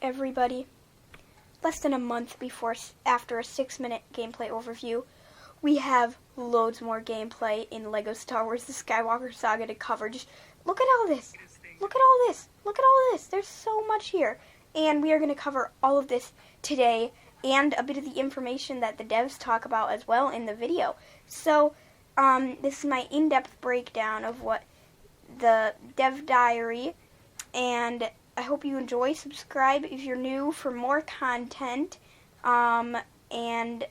everybody. Less than a month after a 6-minute gameplay overview, we have loads more gameplay in LEGO Star Wars The Skywalker Saga to cover. Just look at all this. Look at all this. Look at all this. There's so much here. And we are going to cover all of this today and a bit of the information that the devs talk about as well in the video. So, this is my in-depth breakdown of what the dev diary, and I hope you enjoy. Subscribe if you're new for more content, and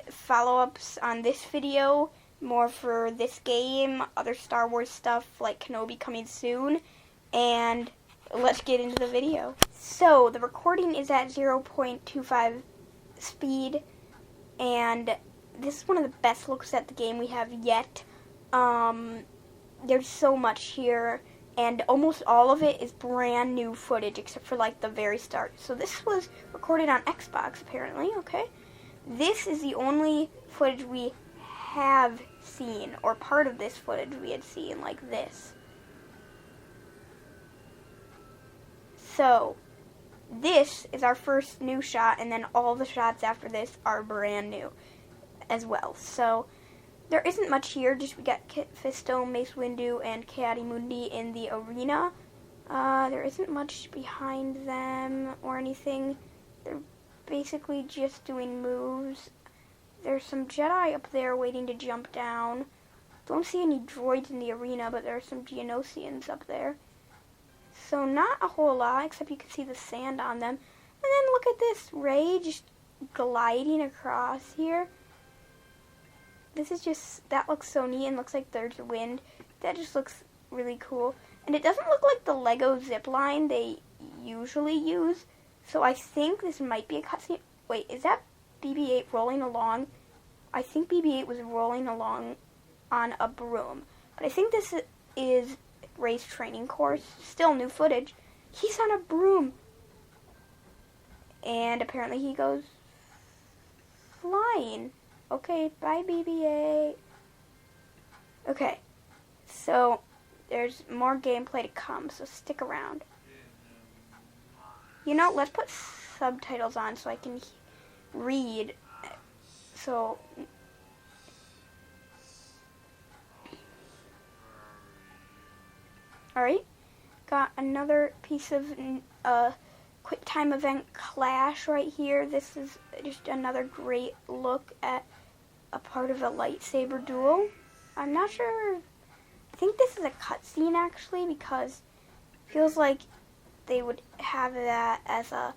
follow-ups on this video, more for this game, other Star Wars stuff like Kenobi coming soon, and let's get into the video. So, the recording is at 0.25 speed, and this is one of the best looks at the game we have yet. There's so much here, and almost all of it is brand new footage, except for like the very start. So this was recorded on Xbox, apparently, okay? This is the only footage we have seen, or part of this footage we had seen, like this. So, this is our first new shot, and then all the shots after this are brand new as well. So, there isn't much here, just we got Kit Fisto, Mace Windu, and Ki-Adi-Mundi in the arena. There isn't much behind them or anything. They're basically just doing moves. There's some Jedi up there waiting to jump down. Don't see any droids in the arena, but there are some Geonosians up there. So not a whole lot, except you can see the sand on them. And then look at this, Rey just gliding across here. This is just, that looks so neat and looks like there's wind. That just looks really cool. And it doesn't look like the Lego zipline they usually use. So I think this might be a cutscene. Wait, is that BB-8 rolling along? I think BB-8 was rolling along on a broom. But I think this is Rey's training course. Still new footage. He's on a broom. And apparently he goes flying. Okay, bye BB-8. Okay, so there's more gameplay to come, so stick around. You know, let's put subtitles on so I can read. So, alright, got another piece of quick time event clash right here. This is just another great look at a part of a lightsaber duel. I'm not sure. I think this is a cutscene actually, because it feels like they would have that as a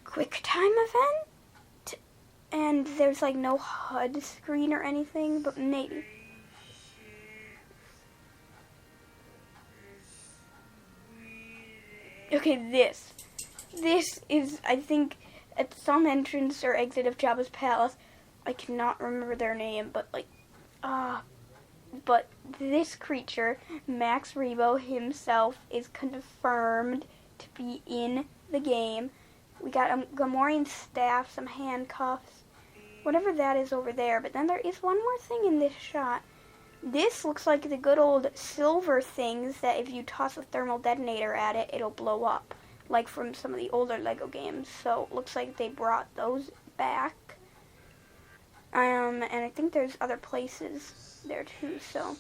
quick time event. And there's like no HUD screen or anything, but maybe. Okay, this is, I think, at some entrance or exit of Jabba's palace. I cannot remember their name, but but this creature, Max Rebo himself, is confirmed to be in the game. We got a Gamorrean staff, some handcuffs, whatever that is over there. But then there is one more thing in this shot. This looks like the good old silver things that if you toss a thermal detonator at it, it'll blow up, like from some of the older LEGO games. So it looks like they brought those back. And I think there's other places there too, so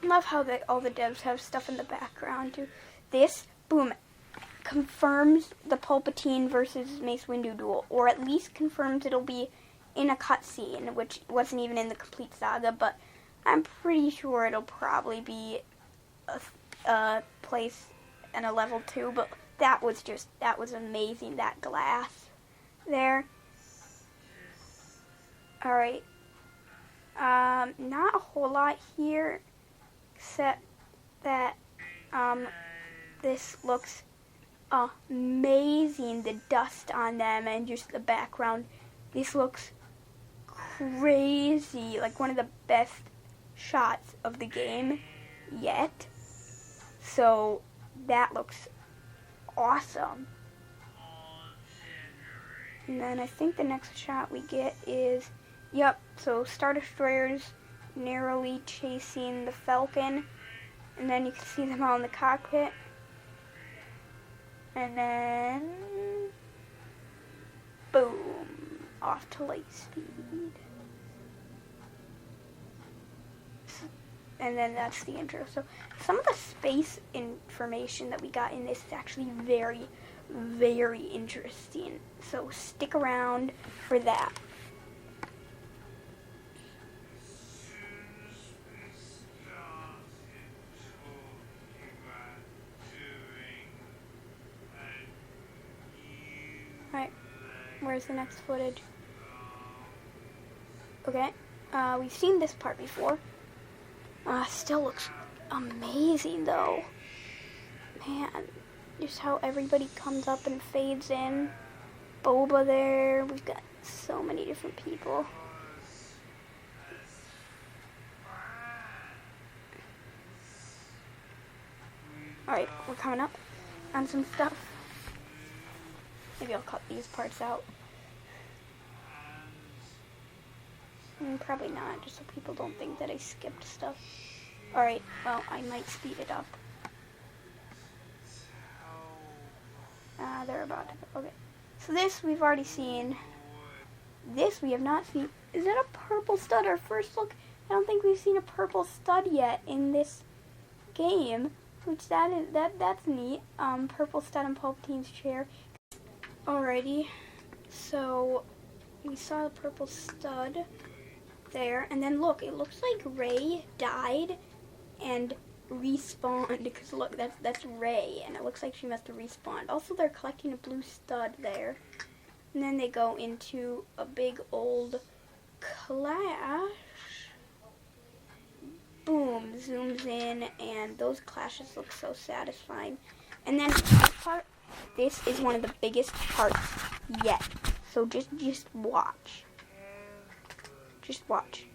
I love how all the devs have stuff in the background too. This, boom, confirms the Palpatine versus Mace Windu duel, or at least confirms it'll be in a cutscene, which wasn't even in the complete saga, but I'm pretty sure it'll probably be a place in a level 2, but that was amazing, that glass there. Alright, not a whole lot here, except that, this looks amazing, the dust on them and just the background. This looks crazy, like one of the best shots of the game yet. So, that looks awesome. And then I think the next shot we get is, yep, so Star Destroyers narrowly chasing the Falcon, and then you can see them all in the cockpit. And then, boom, off to light speed. And then that's the intro. So some of the space information that we got in this is actually very, very interesting. So stick around for that. Alright, where's the next footage? Okay, we've seen this part before. Still looks amazing though. Man, just how everybody comes up and fades in. Boba there, we've got so many different people. Alright, we're coming up on some stuff. Maybe I'll cut these parts out. Probably not, just so people don't think that I skipped stuff. Alright, well, I might speed it up. They're about to go. Okay. So this we've already seen. This we have not seen. Is that a purple stud? Our first look. I don't think we've seen a purple stud yet in this game. Which that's neat. Purple stud on Palpatine's chair. Alrighty. So we saw the purple stud there, and then look, it looks like Rey died and respawned, because look, that's Rey, and it looks like she must have respawned. Also, they're collecting a blue stud there, and then they go into a big old clash. Boom, zooms in, and those clashes look so satisfying. And then this part, this is one of the biggest parts yet. So just watch. Just watch.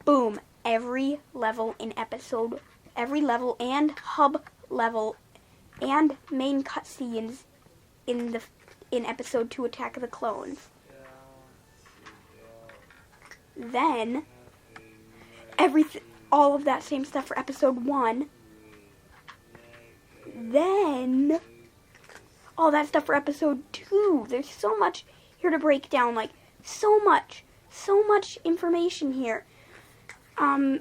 Boom. Every level in episode, every level and hub level and main cutscenes in episode 2 Attack of the Clones. Then all of that same stuff for episode 1. Then all that stuff for episode 2. There's so much here to break down, like so much information here.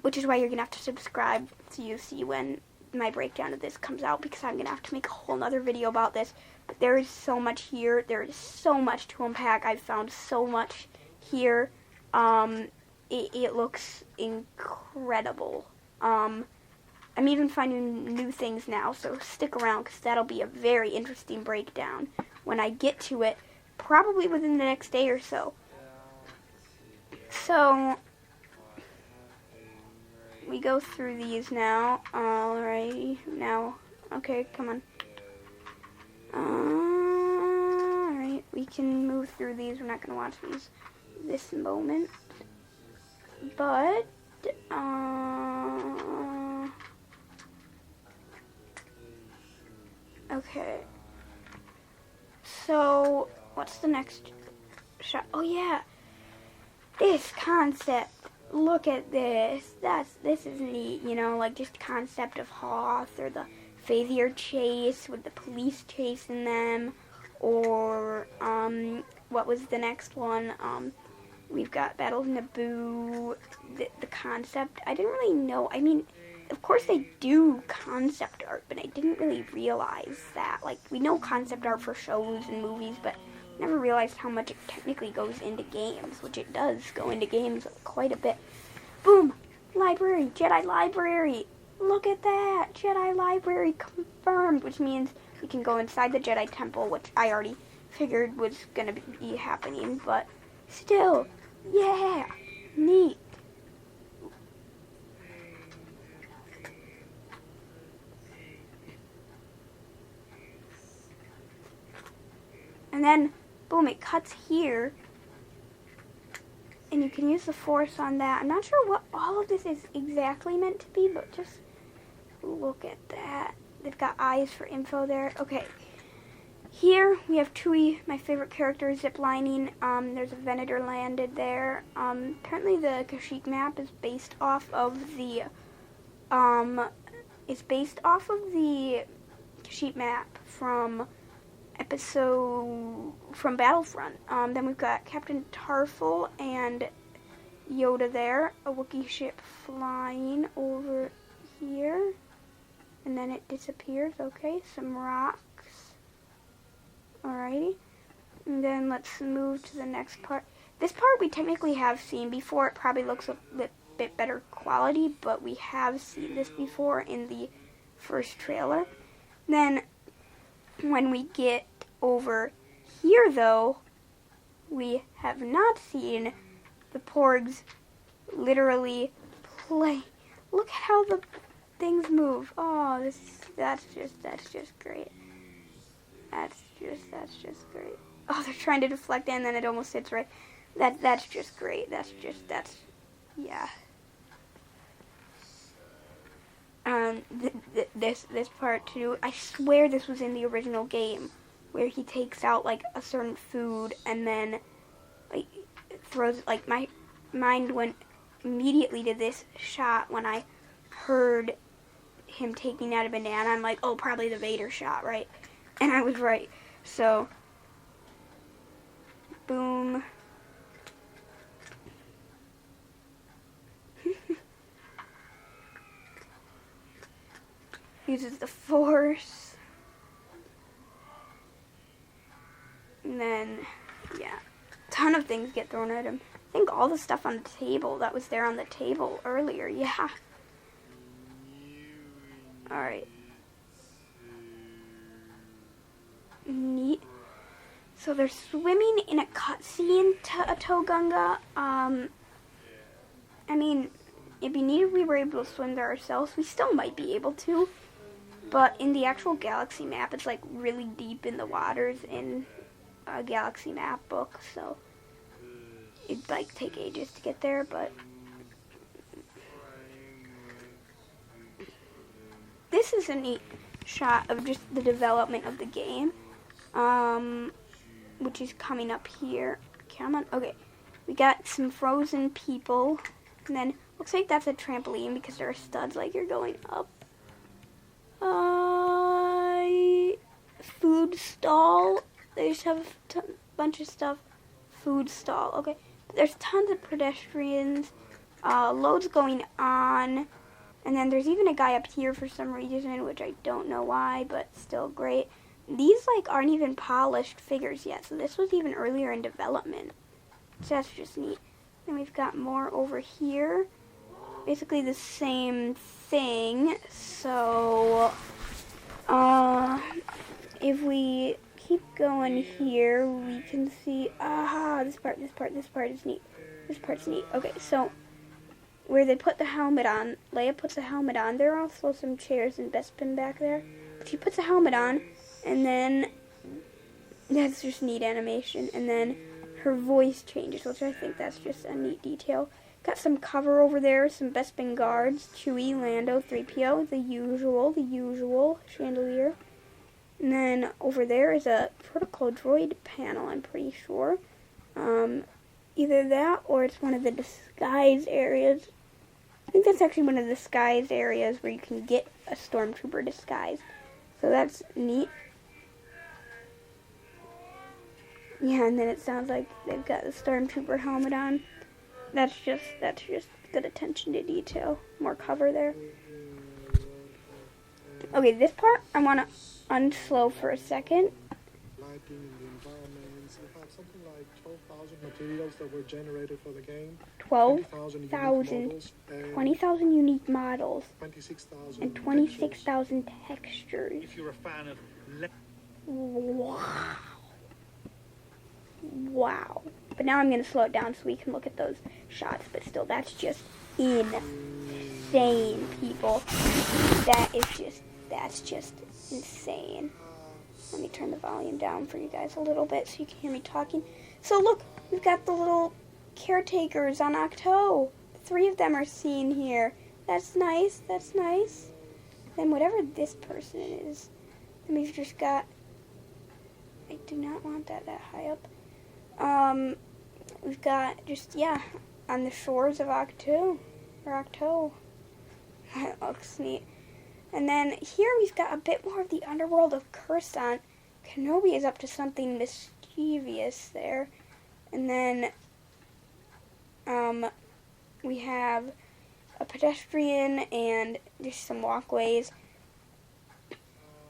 Which is why you're gonna have to subscribe so you see when my breakdown of this comes out, because I'm gonna have to make a whole nother video about this. But there is so much here. There is so much to unpack. I've found so much here. It looks incredible. I'm even finding new things now, so stick around, because that'll be a very interesting breakdown when I get to it, probably within the next day or so. So we go through these now. Alrighty, now, okay, come on. Alright, we can move through these. We're not going to watch these this moment. But, okay. So, what's the next shot? Oh yeah, this concept. Look at this. This is neat, you know, like just concept of Hoth, or the Fathier chase with the police chasing them, or what was the next one? We've got Battle of Naboo. The concept, I didn't really know. I mean, of course they do concept art, but I didn't really realize that. Like, we know concept art for shows and movies, but never realized how much it technically goes into games, which it does go into games quite a bit. Boom! Library! Jedi Library! Look at that! Jedi Library confirmed, which means we can go inside the Jedi Temple, which I already figured was going to be happening, but still, yeah! Neat! And then, boom, it cuts here, and you can use the Force on that. I'm not sure what all of this is exactly meant to be, but just look at that. They've got eyes for info there. Okay, here we have Chewie, my favorite character, ziplining. There's a Venator landed there. Apparently the Kashyyyk map is based off of the is based off of the sheet map from Battlefront. Then we've got Captain Tarful and Yoda there, a Wookiee ship flying over here, and then it disappears. Okay, some rocks. Alrighty, and then let's move to the next part. This part we technically have seen before. It probably looks a bit better quality, but we have seen this before in the first trailer. Then when we get over here, though, we have not seen the Porgs literally play. Look at how the things move. Oh, that's just great. That's just great. Oh, they're trying to deflect and then it almost hits right. That's just great. Yeah. This part too, I swear this was in the original game, where he takes out like a certain food and then like throws, like my mind went immediately to this shot when I heard him taking out a banana. I'm like, oh, probably the Vader shot, right? And I was right. So, boom. Uses the Force. And then, yeah, ton of things get thrown at him. I think all the stuff on the table that was there on the table earlier, yeah. Alright. Neat. So they're swimming in a cutscene to a Togunga. I mean, it'd be neat if we were able to swim there ourselves. We still might be able to. But in the actual galaxy map, it's like really deep in the waters in a galaxy map book, so it'd like take ages to get there, but this is a neat shot of just the development of the game, which is coming up here. Come on, okay. We got some frozen people, and then looks like that's a trampoline because there are studs like you're going up. Food stall. They just have a bunch of stuff. Food stall. Okay. There's tons of pedestrians. Loads going on. And then there's even a guy up here for some reason, which I don't know why, but still great. These, like, aren't even polished figures yet, so this was even earlier in development. So that's just neat. Then we've got more over here. Basically the same thing. So, if we keep going here, we can see, this part is neat. This part's neat. Okay, so where they put the helmet on, Leia puts the helmet on. There are also some chairs and Bespin back there. She puts the helmet on, and then that's just neat animation. And then her voice changes, which I think that's just a neat detail. Got some cover over there, some Bespin guards, Chewie, Lando, 3PO, the usual chandelier. And then over there is a protocol droid panel, I'm pretty sure. Either that or it's one of the disguise areas. I think that's actually one of the disguise areas where you can get a Stormtrooper disguise. So that's neat. Yeah, and then it sounds like they've got the Stormtrooper helmet on. That's just good attention to detail. More cover there. Okay, this part I want to unslow for a second. Lighting in the environments. You have something like 12,000 materials that were generated for the game. 20,000 unique models. 26,000 and 26,000 textures. If you're a fan of... Wow. But now I'm going to slow it down so we can look at those shots. But still, that's just insane, people. That's just insane. Let me turn the volume down for you guys a little bit so you can hear me talking. So look, we've got the little caretakers on Octo. 3 of them are seen here. That's nice. Then whatever this person is, then we've just got... I do not want that high up. We've got just, on the shores of Octo. That looks neat. And then here we've got a bit more of the underworld of Coruscant. Kenobi is up to something mischievous there. And then we have a pedestrian and just some walkways.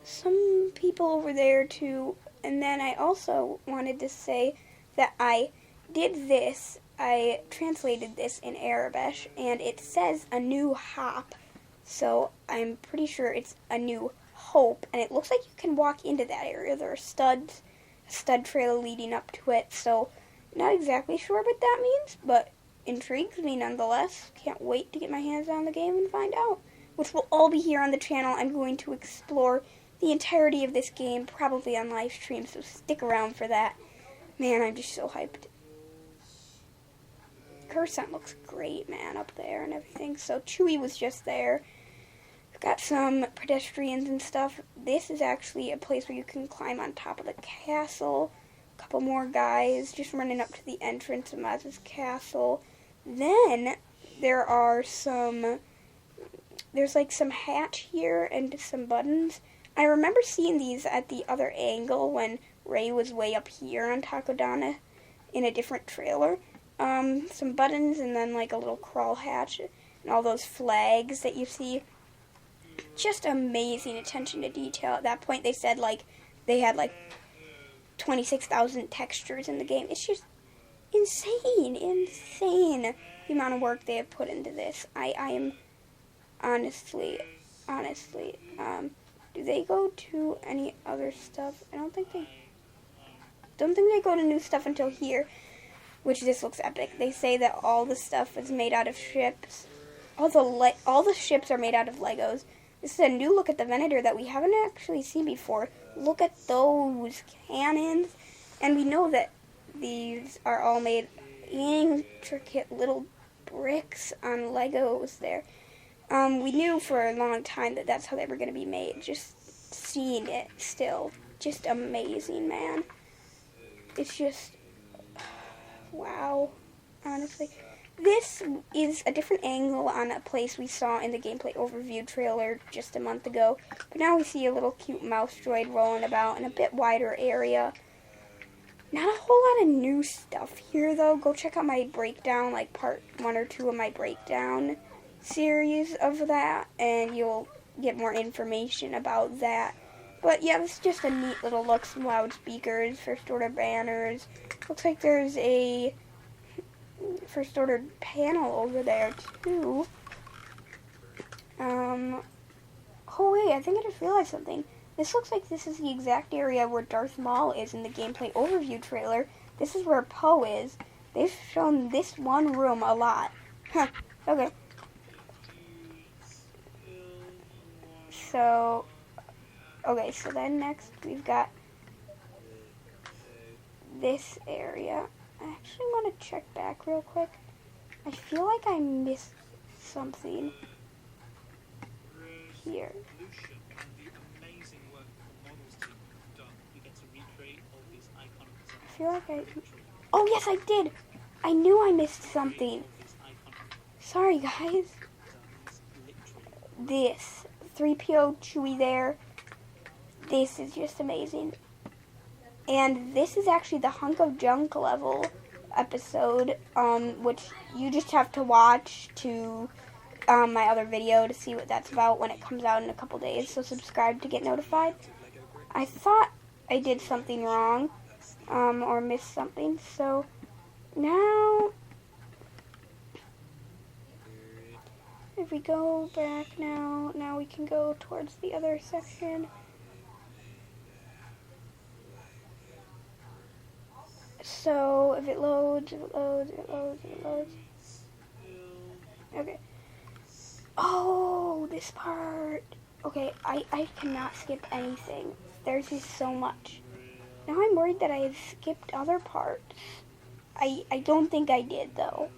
Some people over there too. And then I also wanted to say that I did this. I translated this in Arabic, and it says a new hop. So I'm pretty sure it's a new hope, and it looks like you can walk into that area. There are studs, a stud trail leading up to it. So not exactly sure what that means, but intrigues me nonetheless. Can't wait to get my hands on the game and find out, which will all be here on the channel. I'm going to explore the entirety of this game, probably on live stream, so stick around for that. Man, I'm just so hyped. Coruscant looks great, man, up there and everything. So Chewie was just there. We've got some pedestrians and stuff. This is actually a place where you can climb on top of the castle. A couple more guys just running up to the entrance of Maz's castle. Then there are there's like some hatch here and some buttons. I remember seeing these at the other angle when Rey was way up here on Takodana in a different trailer. Some buttons and then like a little crawl hatch and all those flags that you see. Just amazing attention to detail. At that point they said like they had like 26,000 textures in the game. It's just insane the amount of work they have put into this. I am honestly, do they go to any other stuff? I don't think they go to new stuff until here, which this looks epic. They say that all the stuff is made out of ships. All the ships are made out of Legos. This is a new look at the Venator that we haven't actually seen before. Look at those cannons. And we know that these are all made intricate little bricks on Legos there. We knew for a long time that that's how they were going to be made. Just seeing it still. Just amazing, man. It's just... wow. Honestly. This is a different angle on a place we saw in the gameplay overview trailer just a month ago. But now we see a little cute mouse droid rolling about in a bit wider area. Not a whole lot of new stuff here, though. Go check out my breakdown, like part 1 or 2 of my breakdown series of that, and you'll get more information about that. But yeah, this is just a neat little look. Some loudspeakers, First Order banners. Looks like there's a First Order panel over there, too. Oh wait, I think I just realized something. This looks like this is the exact area where Darth Maul is in the gameplay overview trailer. This is where Poe is. They've shown this one room a lot. Huh, okay. So then next we've got this area. I actually want to check back real quick. I feel like I missed something here. I feel like oh yes, I did! I knew I missed something. Sorry guys. This 3PO Chewie there. This is just amazing. And this is actually the Hunk of Junk level episode, which you just have to watch to my other video to see what that's about when it comes out in a couple days. So subscribe to get notified. I thought I did something wrong, or missed something. So now, if we go back now we can go towards the other section. So, if it loads. Okay. Oh, this part. Okay, I cannot skip anything. There's just so much. Now I'm worried that I have skipped other parts. I don't think I did, though.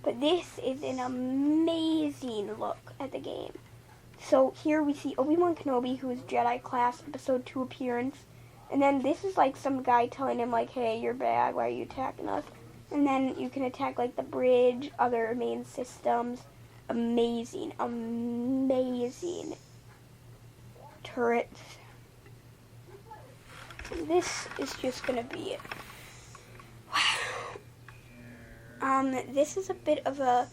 But this is an amazing look at the game. So, here we see Obi-Wan Kenobi, who is Jedi Class Episode 2 appearance. And then this is like some guy telling him like, hey, you're bad, why are you attacking us? And then you can attack like the bridge, other main systems. Amazing. turrets. This is just gonna be it. Wow. This is a bit of a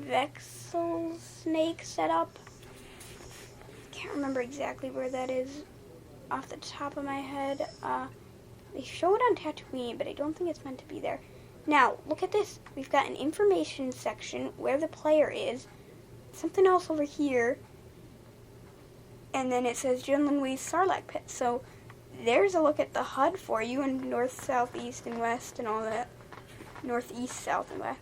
Vexel snake setup. Can't remember exactly where that is off the top of my head. They show it on Tatooine, but I don't think it's meant to be there. Now, look at this. We've got an information section where the player is. Something else over here. And then it says Jun Wee's Sarlacc pit. So there's a look at the HUD for you, and north, south, east, and west, and all that. Northeast, south, and west.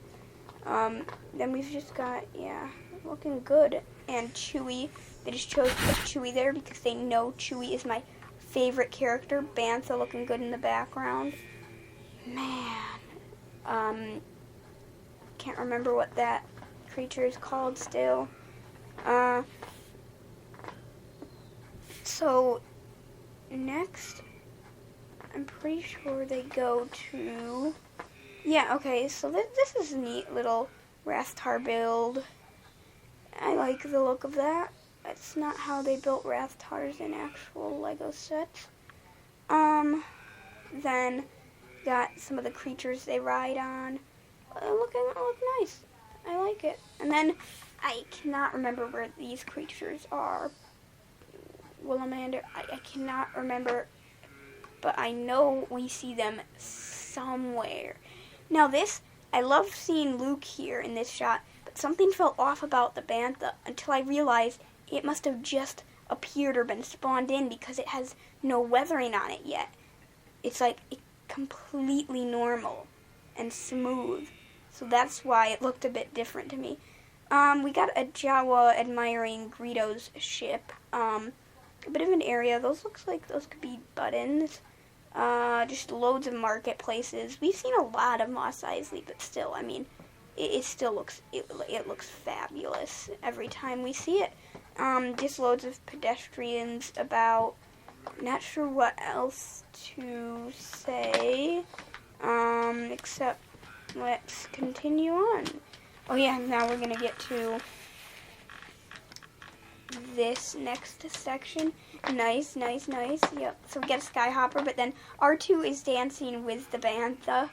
Then we've just got, yeah, looking good. And Chewie. They just chose to put Chewie there because they know Chewie is my favorite character. Bantha looking good in the background. Man. Can't remember what that creature is called still. So, next, I'm pretty sure they go to... Yeah, okay, so this is a neat little Rathtar build. I like the look of that. That's not how they built Rathtars in actual Lego sets. Then got some of the creatures they ride on. Look nice. I like it. And then I cannot remember where these creatures are. Willamander, I cannot remember, but I know we see them somewhere. Now this, I love seeing Luke here in this shot, but something felt off about the Bantha until I realized it must have just appeared or been spawned in because it has no weathering on it yet. It's like completely normal and smooth. So that's why it looked a bit different to me. We got a Jawa admiring Greedo's ship. A bit of an area. Those looks like those could be buttons. Just loads of marketplaces. We've seen a lot of Mos Eisley, but still, I mean, it still looks, it looks fabulous every time we see it. Just loads of pedestrians about. Not sure what else to say, except let's continue on. Oh yeah, now we're gonna get to this next section. Nice. Yep. So we get a Skyhopper, but then R2 is dancing with the Bantha.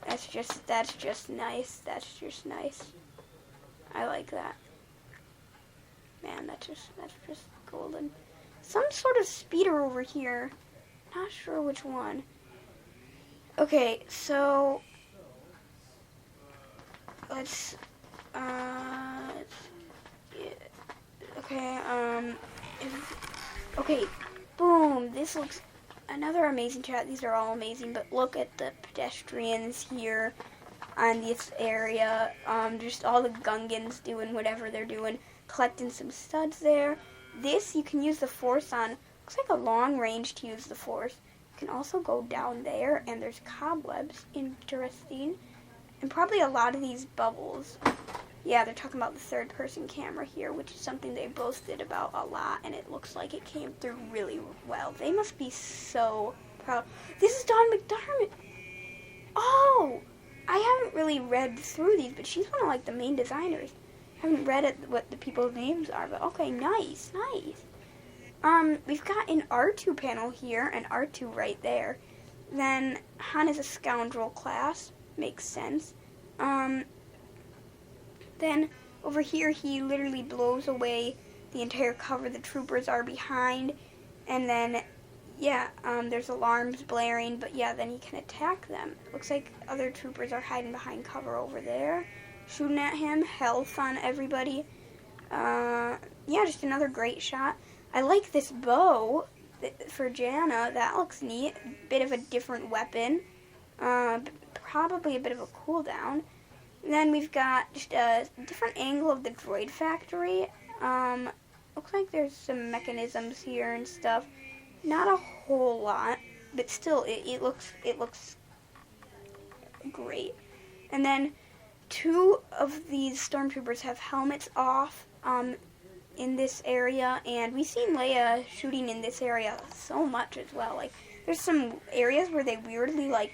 That's just nice. That's just nice. I like that. Man, that's just golden. Some sort of speeder over here. Not sure which one. Okay, so let's okay, boom. This looks another amazing chat. These are all amazing, but look at the pedestrians here on this area. Just all the Gungans doing whatever they're doing, collecting some studs there. This you can use the Force on. Looks like a long range to use the Force. You can also go down there, and there's cobwebs. Interesting. And probably a lot of these bubbles. Yeah, they're talking about the third-person camera here, which is something they boasted about a lot, and it looks like it came through really well. They must be so proud. This is Dawn McDermott. Oh, I haven't really read through these, but she's one of like the main designers. I haven't read what the people's names are, but okay, nice. We've got an R2 panel here, and R2 right there. Then Han is a scoundrel class. Makes sense. Then over here he literally blows away the entire cover the troopers are behind. And then, yeah, there's alarms blaring, but yeah, then he can attack them. Looks like other troopers are hiding behind cover over there, shooting at him. Health on everybody. Yeah, just another great shot. I like this bow for Janna. That looks neat. Bit of a different weapon. Probably a bit of a cooldown. And then we've got just a different angle of the droid factory. Looks like there's some mechanisms here and stuff. Not a whole lot, but still, it looks great. And then two of these stormtroopers have helmets off in this area, and we've seen Leia shooting in this area so much as well. Like, there's some areas where they weirdly like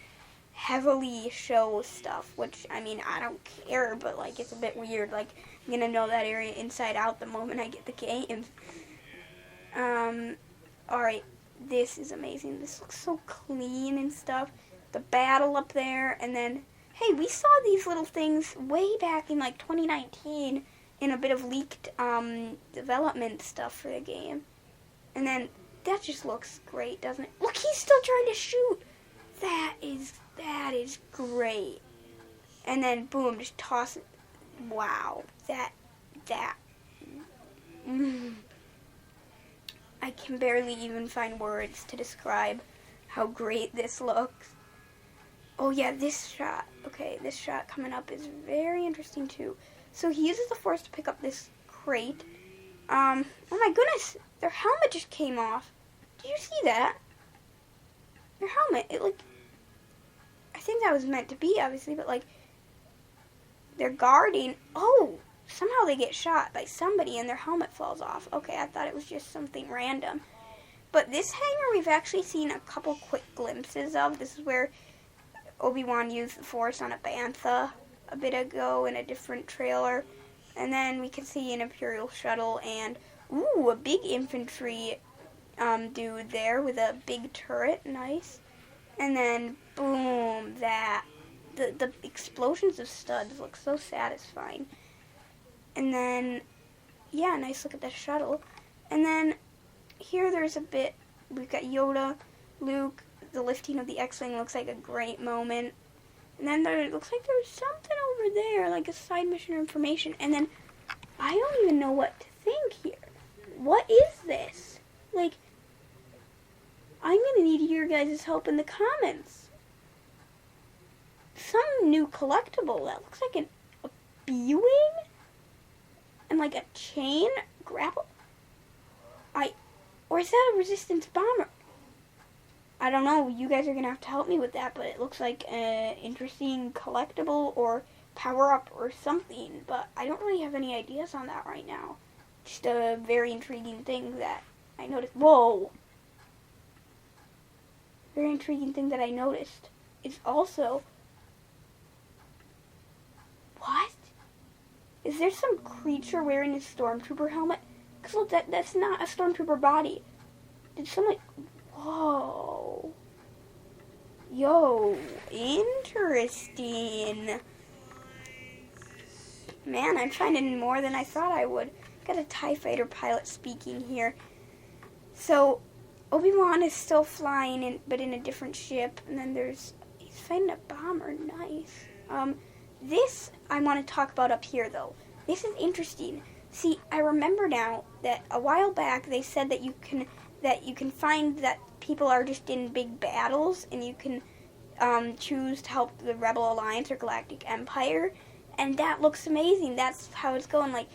heavily show stuff, which, I mean, I don't care, but, like, it's a bit weird. Like, I'm gonna know that area inside out the moment I get the game. Alright, this is amazing. This looks so clean and stuff. The battle up there, and then, hey, we saw these little things way back in, like, 2019 in a bit of leaked, development stuff for the game. And then, that just looks great, doesn't it? Look, he's still trying to shoot! That is great. And then, boom, just toss it. Wow. I can barely even find words to describe how great this looks. Oh yeah, this shot. Okay, this shot coming up is very interesting too. So he uses the Force to pick up this crate. Oh my goodness, their helmet just came off. Did you see that? Their helmet, it like, I think that was meant to be, obviously, but like, they're guarding. Oh, somehow they get shot by somebody and their helmet falls off. Okay, I thought it was just something random. But this hangar we've actually seen a couple quick glimpses of. This is where Obi-Wan used the Force on a bantha a bit ago in a different trailer. And then we can see an Imperial shuttle and, ooh, a big infantry dude there with a big turret. Nice. And then, boom, that. The explosions of studs look so satisfying. And then, yeah, nice look at the shuttle. And then, here there's a bit, we've got Yoda, Luke, the lifting of the X-Wing looks like a great moment. And then there looks like there's something over there, like a side mission or information. And then, I don't even know what to think here. What is this? Like, I'm going to need your guys' help in the comments. Some new collectible that looks like a B-Wing? And like a chain grapple? Or is that a Resistance bomber? I don't know. You guys are going to have to help me with that, but it looks like an interesting collectible or power-up or something, but I don't really have any ideas on that right now. Just a very intriguing thing that I noticed. Whoa! Very intriguing thing that I noticed is also... What? Is there some creature wearing a Stormtrooper helmet? Because look, that's not a Stormtrooper body. Did someone... Whoa. Yo, interesting. Man, I'm finding more than I thought I would. Got a TIE fighter pilot speaking here. So, Obi-Wan is still flying, but in a different ship. And then he's fighting a bomber. Nice. This I want to talk about up here, though. This is interesting. See, I remember now that a while back they said that you can find that people are just in big battles, and you can choose to help the Rebel Alliance or Galactic Empire, and that looks amazing. That's how it's going, like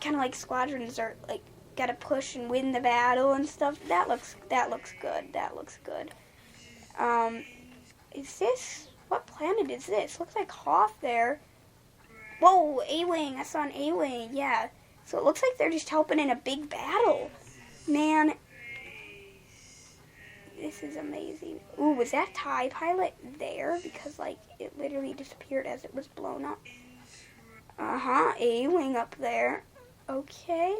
kind of like squadrons are like gotta push and win the battle and stuff. That looks good. That looks good. Is this? What planet is this? Looks like Hoth there. Whoa, A-Wing. I saw an A-Wing. Yeah. So it looks like they're just helping in a big battle. Man. This is amazing. Ooh, was that TIE pilot there? Because, like, it literally disappeared as it was blown up. Uh-huh. A-Wing up there. Okay.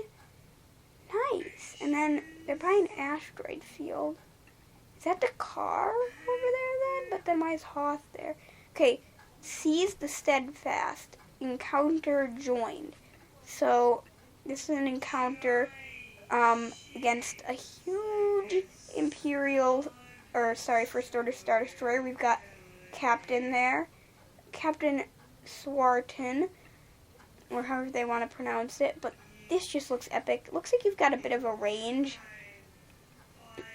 Nice. And then they're by an asteroid field. Is that the car over there then? But then why is Hoth there? Okay, seize the Steadfast. Encounter joined. So, this is an encounter against a huge First Order Star Destroyer. We've got Captain there. Captain Swarton, or however they want to pronounce it. But this just looks epic. Looks like you've got a bit of a range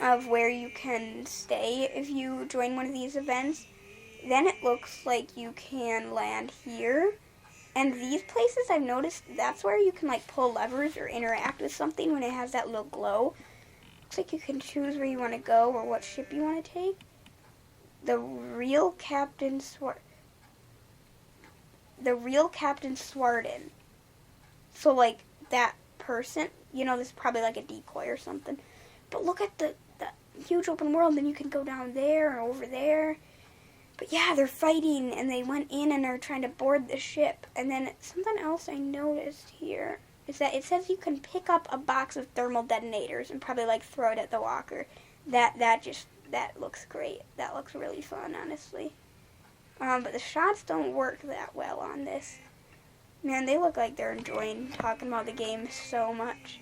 of where you can stay if you join one of these events. Then it looks like you can land here. And these places, I've noticed, that's where you can like pull levers or interact with something when it has that little glow. Looks like you can choose where you want to go or what ship you want to take. The real Captain Swarton. So like that person, this is probably like a decoy or something. But look at the huge open world, then you can go down there or over there. But yeah, they're fighting, and they went in and are trying to board the ship. And then something else I noticed here is that it says you can pick up a box of thermal detonators and probably like throw it at the walker. That looks great. That looks really fun, honestly. But the shots don't work that well on this. Man, they look like they're enjoying talking about the game so much.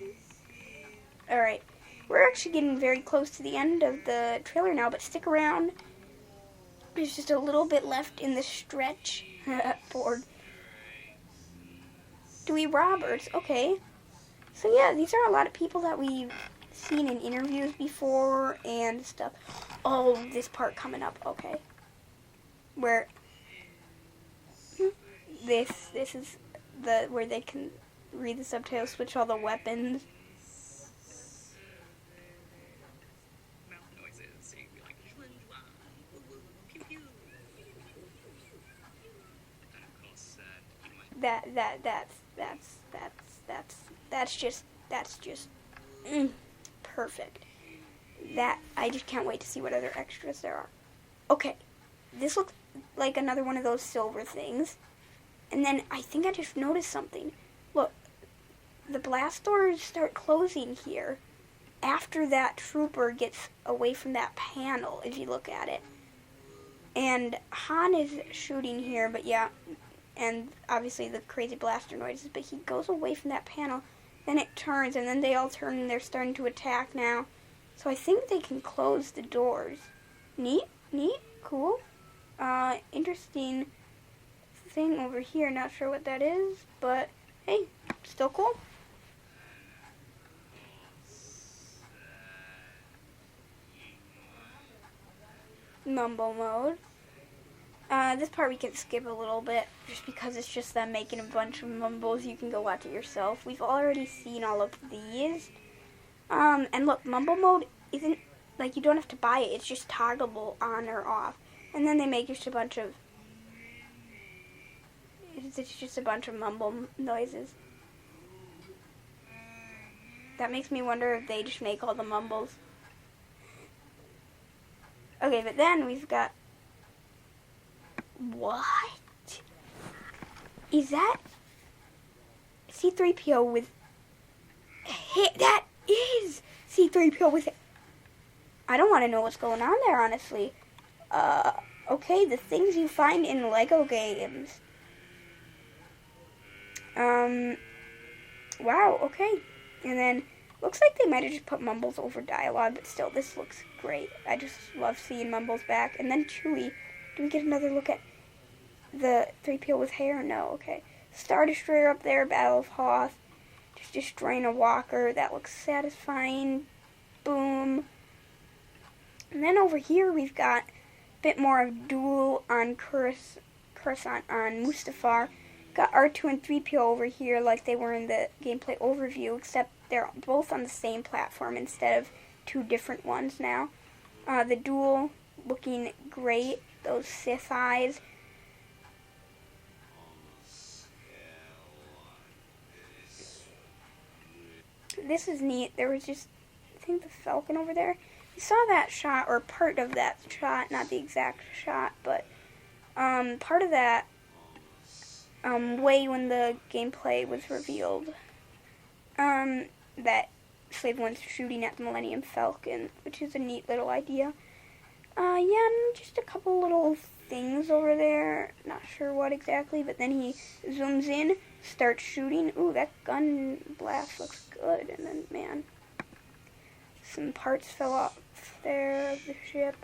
Alright, we're actually getting very close to the end of the trailer now, but stick around. There's just a little bit left in the stretch board. Dewey Roberts, okay. So yeah, these are a lot of people that we've seen in interviews before and stuff. Oh, this part coming up, okay. Where this is the where they can read the subtitles, switch all the weapons. That's just perfect. That I just can't wait to see what other extras there are. Okay, this looks like another one of those silver things. And then I think I just noticed something. Look, the blast doors start closing here after that trooper gets away from that panel, if you look at it. And Han is shooting here, but yeah, and obviously the crazy blaster noises, but he goes away from that panel, then it turns, and then they all turn and they're starting to attack now. So I think they can close the doors. Neat, cool. Interesting thing over here, not sure what that is, but hey, still cool. Mumble Mode. This part we can skip a little bit, just because it's just them making a bunch of mumbles. You can go watch it yourself. We've already seen all of these. And look, Mumble Mode isn't, like, you don't have to buy it. It's just toggleable on or off. And then they make just a bunch of, it's just a bunch of mumble noises. That makes me wonder if they just make all the mumbles. Okay, but then we've got, what? Is that C-3PO with, that is C-3PO with, I don't want to know what's going on there, honestly. Okay, the things you find in Lego games. Wow, okay. And then, looks like they might have just put mumbles over dialogue, but still, this looks great. I just love seeing mumbles back. And then Chewie. Do we get another look at the 3PO with hair? No, okay. Star Destroyer up there, Battle of Hoth. Just destroying a walker. That looks satisfying. Boom. And then over here, we've got a bit more of Duel on Coruscant on Mustafar. Got R2 and 3PO over here like they were in the gameplay overview, except they're both on the same platform instead of two different ones now. The Duel looking great. Those Sith eyes. This is neat. There was just, I think, the Falcon over there. You saw that shot, or part of that shot, not the exact shot, but part of that way when the gameplay was revealed. That Slave One's shooting at the Millennium Falcon, which is a neat little idea. Yeah, and just a couple little things over there. Not sure what exactly, but then he zooms in, starts shooting. Ooh, that gun blast looks good. And then, man, some parts fell off there of the ship.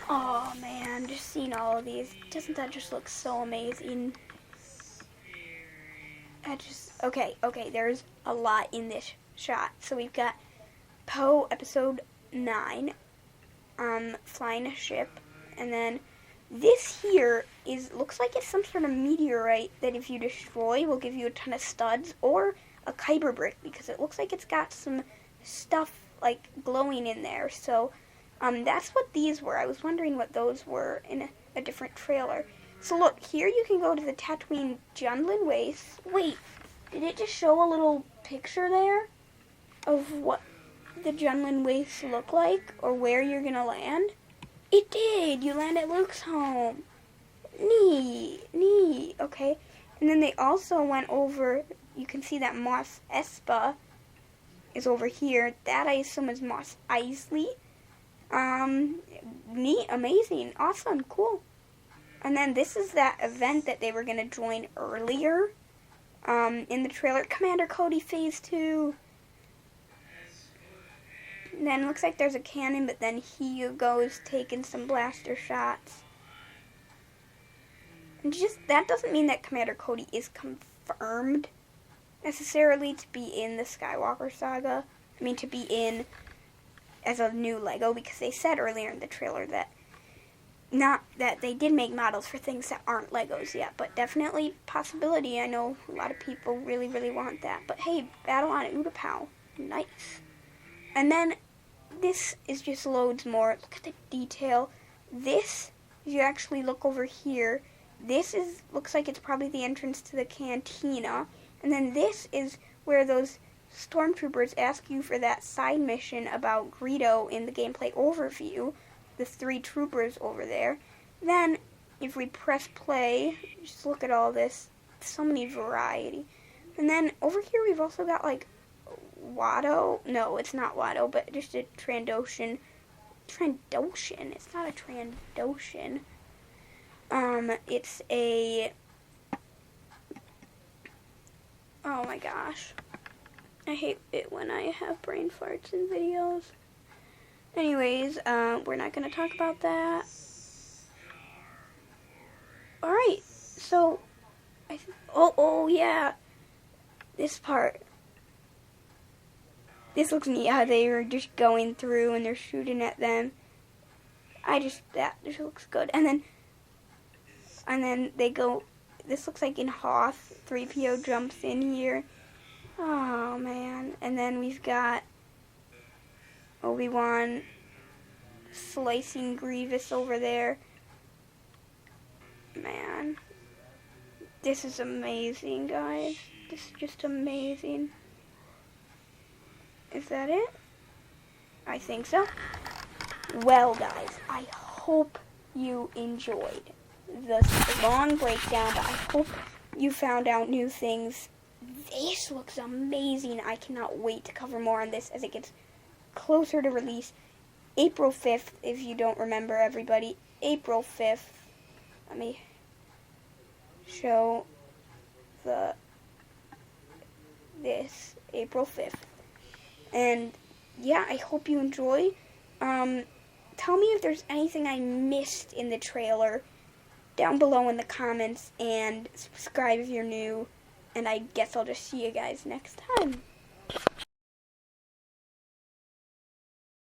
Oh, man, just seeing all of these. Doesn't that just look so amazing? Okay, there's a lot in this shot. So we've got Poe episode 9, flying a ship, and then this here looks like it's some sort of meteorite that if you destroy will give you a ton of studs, or a kyber brick, because it looks like it's got some stuff like glowing in there. So that's what these were. I was wondering what those were in a different trailer. So look, here you can go to the Tatooine Jundland Waste. Wait, did it just show a little picture there of what the Jundland Wastes look like, or where you're gonna land? It did! You land at Luke's home. Neat. Okay. And then they also went over, you can see that Mos Espa is over here. That I assume is Mos Eisley. Neat, amazing, awesome, cool. And then this is that event that they were going to join earlier in the trailer. Commander Cody Phase 2. And then it looks like there's a cannon, but then he goes taking some blaster shots. And just, that doesn't mean that Commander Cody is confirmed necessarily to be in the Skywalker saga. I mean, to be in as a new Lego, because they said earlier in the trailer that not that they did make models for things that aren't Legos yet, but definitely possibility. I know a lot of people really, really want that. But hey, Battle on Utapau. Nice. And then this is just loads more. Look at the detail. This, if you actually look over here, this is looks like it's probably the entrance to the cantina. And then this is where those Stormtroopers ask you for that side mission about Greedo in the gameplay overview. The 3 troopers over there. Then, if we press play, just look at all this. So many variety. And then over here we've also got like Watto. No, it's not Watto, but just a Trandoshan. Trandoshan? It's not a Trandoshan. It's a... Oh my gosh. I hate it when I have brain farts in videos. Anyways, we're not going to talk about that. Alright, so... Oh, yeah. This part. This looks neat, how they were just going through and they're shooting at them. That just looks good. And then they go... This looks like in Hoth. 3PO jumps in here. Oh, man. And then we've got Obi-Wan slicing Grievous over there. Man. This is amazing, guys. This is just amazing. Is that it? I think so. Well, guys, I hope you enjoyed the long breakdown, but I hope you found out new things. This looks amazing. I cannot wait to cover more on this as it gets closer to release. April 5th, if you don't remember, everybody. April 5th. Let me show this. April 5th. And yeah, I hope you enjoy. Tell me if there's anything I missed in the trailer down below in the comments, and subscribe if you're new, and I guess I'll just see you guys next time.